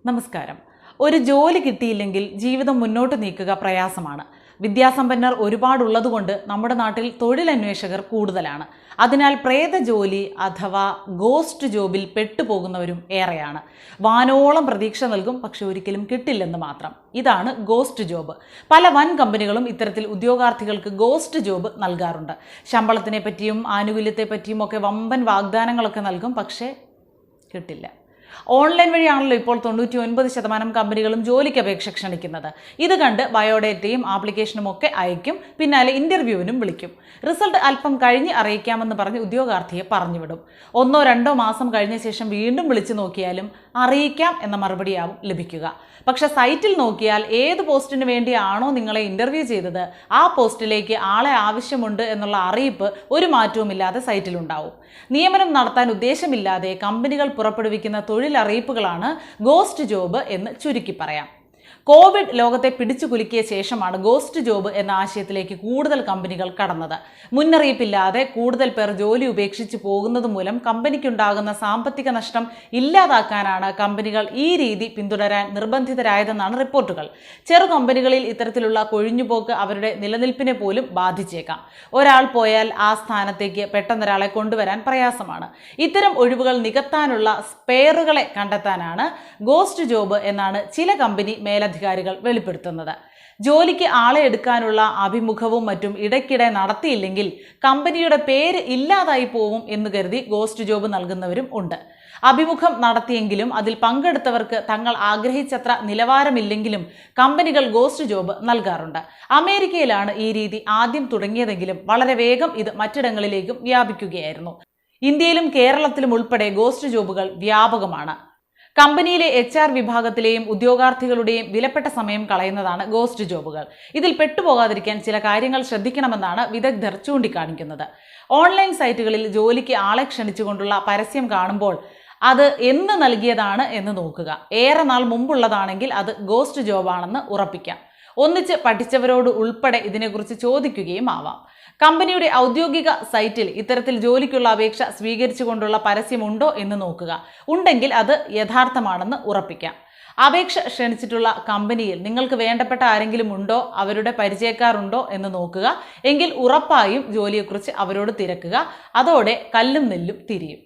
നമസ്കാരം. ഒരു ജോലി കിട്ടിയില്ലെങ്കിൽ ജീവിതം മുന്നോട്ട് നീക്കുക പ്രയാസമാണ്. വിദ്യാസമ്പന്നർ ഒരുപാടുള്ളതുകൊണ്ട് നമ്മുടെ നാട്ടിൽ തൊഴിലന്വേഷകർ കൂടുതലാണ്. അതിനാൽ പ്രേത ജോലി അഥവാ ഗോസ്റ്റ് ജോബിൽ പെട്ടുപോകുന്നവരും ഏറെയാണ്. വാനോളം പ്രതീക്ഷ നൽകും, പക്ഷെ ഒരിക്കലും കിട്ടില്ലെന്ന് മാത്രം. ഇതാണ് ഗോസ്റ്റ് ജോബ്. പല വൻ കമ്പനികളും ഇത്തരത്തിൽ ഉദ്യോഗാർത്ഥികൾക്ക് ഗോസ്റ്റ് ജോബ് നൽകാറുണ്ട്. ശമ്പളത്തിനെ പറ്റിയും ആനുകൂല്യത്തെ പറ്റിയും ഒക്കെ വമ്പൻ വാഗ്ദാനങ്ങളൊക്കെ നൽകും, പക്ഷേ കിട്ടില്ല. ഓൺലൈൻ വഴിയാണല്ലോ ഇപ്പോൾ 99% കമ്പനികളും ജോലിക്ക് അപേക്ഷ ക്ഷണിക്കുന്നത്. ഇത് കണ്ട് ബയോഡേറ്റയും ആപ്ലിക്കേഷനും ഒക്കെ അയക്കും, പിന്നാലെ ഇന്റർവ്യൂവിനും വിളിക്കും. റിസൾട്ട് അല്പം കഴിഞ്ഞ് അറിയിക്കാമെന്ന് പറഞ്ഞ് ഉദ്യോഗാർത്ഥിയെ പറഞ്ഞുവിടും. 1-2 മാസം കഴിഞ്ഞ ശേഷം വീണ്ടും വിളിച്ചു നോക്കിയാലും അറിയിക്കാം എന്ന മറുപടിയാവും ലഭിക്കുക. പക്ഷെ സൈറ്റിൽ നോക്കിയാൽ ഏത് പോസ്റ്റിന് വേണ്ടിയാണോ നിങ്ങളെ ഇന്റർവ്യൂ ചെയ്തത് ആ പോസ്റ്റിലേക്ക് ആളെ ആവശ്യമുണ്ട് എന്നുള്ള അറിയിപ്പ് ഒരു മാറ്റവുമില്ലാതെ സൈറ്റിലുണ്ടാവും. നിയമനം നടത്താൻ ഉദ്ദേശമില്ലാതെ കമ്പനികൾ പുറപ്പെടുവിക്കുന്ന തൊഴിലറിയിപ്പുകളാണ് ഗോസ്റ്റ് ജോബ് എന്ന് ചുരുക്കി പറയാം. കോവിഡ് ലോകത്തെ പിടിച്ചു കുലുക്കിയ ശേഷമാണ് ഗോസ്റ്റ് ജോബ് എന്ന ആശയത്തിലേക്ക് കൂടുതൽ കമ്പനികൾ കടന്നത്. മുന്നറിയിപ്പില്ലാതെ കൂടുതൽ പേർ ജോലി ഉപേക്ഷിച്ച് പോകുന്നത് മൂലം കമ്പനിക്കുണ്ടാകുന്ന സാമ്പത്തിക നഷ്ടം ഇല്ലാതാക്കാനാണ് കമ്പനികൾ ഈ രീതി പിന്തുടരാൻ നിർബന്ധിതരായതെന്നാണ് റിപ്പോർട്ടുകൾ. ചെറു കമ്പനികളിൽ ഇത്തരത്തിലുള്ള കൊഴിഞ്ഞുപോക്ക് അവരുടെ നിലനിൽപ്പിനെ പോലും ബാധിച്ചേക്കാം. ഒരാൾ പോയാൽ ആ സ്ഥാനത്തേക്ക് പെട്ടെന്നൊരാളെ കൊണ്ടുവരാൻ പ്രയാസമാണ്. ഇത്തരം ഒഴിവുകൾ നികത്താനുള്ള സ്പെയറുകളെ കണ്ടെത്താനാണ് ഗോസ്റ്റ് ജോബ് എന്നാണ് ചില കമ്പനി മേലധികാരികൾ വെളിപ്പെടുത്തുന്നത്. ജോലിക്ക് ആളെ എടുക്കാനുള്ള അഭിമുഖവും മറ്റും ഇടയ്ക്കിടെ നടത്തിയില്ലെങ്കിൽ കമ്പനിയുടെ പേര് ഇല്ലാതായി പോവും എന്ന് കരുതി ഗോസ്റ്റ് ജോബ് നൽകുന്നവരും ഉണ്ട്. അഭിമുഖം നടത്തിയെങ്കിലും അതിൽ പങ്കെടുത്തവർക്ക് തങ്ങൾ ആഗ്രഹിച്ചത്ര നിലവാരമില്ലെങ്കിലും കമ്പനികൾ ഗോസ്റ്റ് ജോബ് നൽകാറുണ്ട്. അമേരിക്കയിലാണ് ഈ രീതി ആദ്യം തുടങ്ങിയതെങ്കിലും വളരെ വേഗം ഇത് മറ്റിടങ്ങളിലേക്കും വ്യാപിക്കുകയായിരുന്നു. ഇന്ത്യയിലും കേരളത്തിലും ഉൾപ്പെടെ ഗോസ്റ്റ് ജോബുകൾ വ്യാപകമാണ്. കമ്പനിയിലെ HR വിഭാഗത്തിലെയും ഉദ്യോഗാർത്ഥികളുടെയും വിലപ്പെട്ട സമയം കളയുന്നതാണ് ഗോസ്റ്റ് ജോബുകൾ. ഇതിൽ പെട്ടുപോകാതിരിക്കാൻ ചില കാര്യങ്ങൾ ശ്രദ്ധിക്കണമെന്നാണ് വിദഗ്ധർ ചൂണ്ടിക്കാണിക്കുന്നത്. ഓൺലൈൻ സൈറ്റുകളിൽ ജോലിക്ക് ആളെ ക്ഷണിച്ചുകൊണ്ടുള്ള പരസ്യം കാണുമ്പോൾ അത് എന്ന് നൽകിയതാണ് എന്ന് നോക്കുക. ഏറെ നാൾ മുമ്പുള്ളതാണെങ്കിൽ അത് ഗോസ്റ്റ് ജോബാണെന്ന് ഉറപ്പിക്കാം. ഒന്നിച്ച് പഠിച്ചവരോട് ഉൾപ്പെടെ ഇതിനെക്കുറിച്ച് ചോദിക്കുകയും ആവാം. കമ്പനിയുടെ ഔദ്യോഗിക സൈറ്റിൽ ഇത്തരത്തിൽ ജോലിക്കുള്ള അപേക്ഷ സ്വീകരിച്ചുകൊണ്ടുള്ള പരസ്യമുണ്ടോ എന്ന് നോക്കുക. ഉണ്ടെങ്കിൽ അത് യഥാർത്ഥമാണെന്ന് ഉറപ്പിക്കാം. അപേക്ഷ ക്ഷണിച്ചിട്ടുള്ള കമ്പനിയിൽ നിങ്ങൾക്ക് വേണ്ടപ്പെട്ട ആരെങ്കിലും ഉണ്ടോ, അവരുടെ പരിചയക്കാരുണ്ടോ എന്ന് നോക്കുക. എങ്കിൽ ഉറപ്പായും ജോലിയെക്കുറിച്ച് അവരോട് തിരക്കുക. അതോടെ കല്ലും നെല്ലും തിരിയും.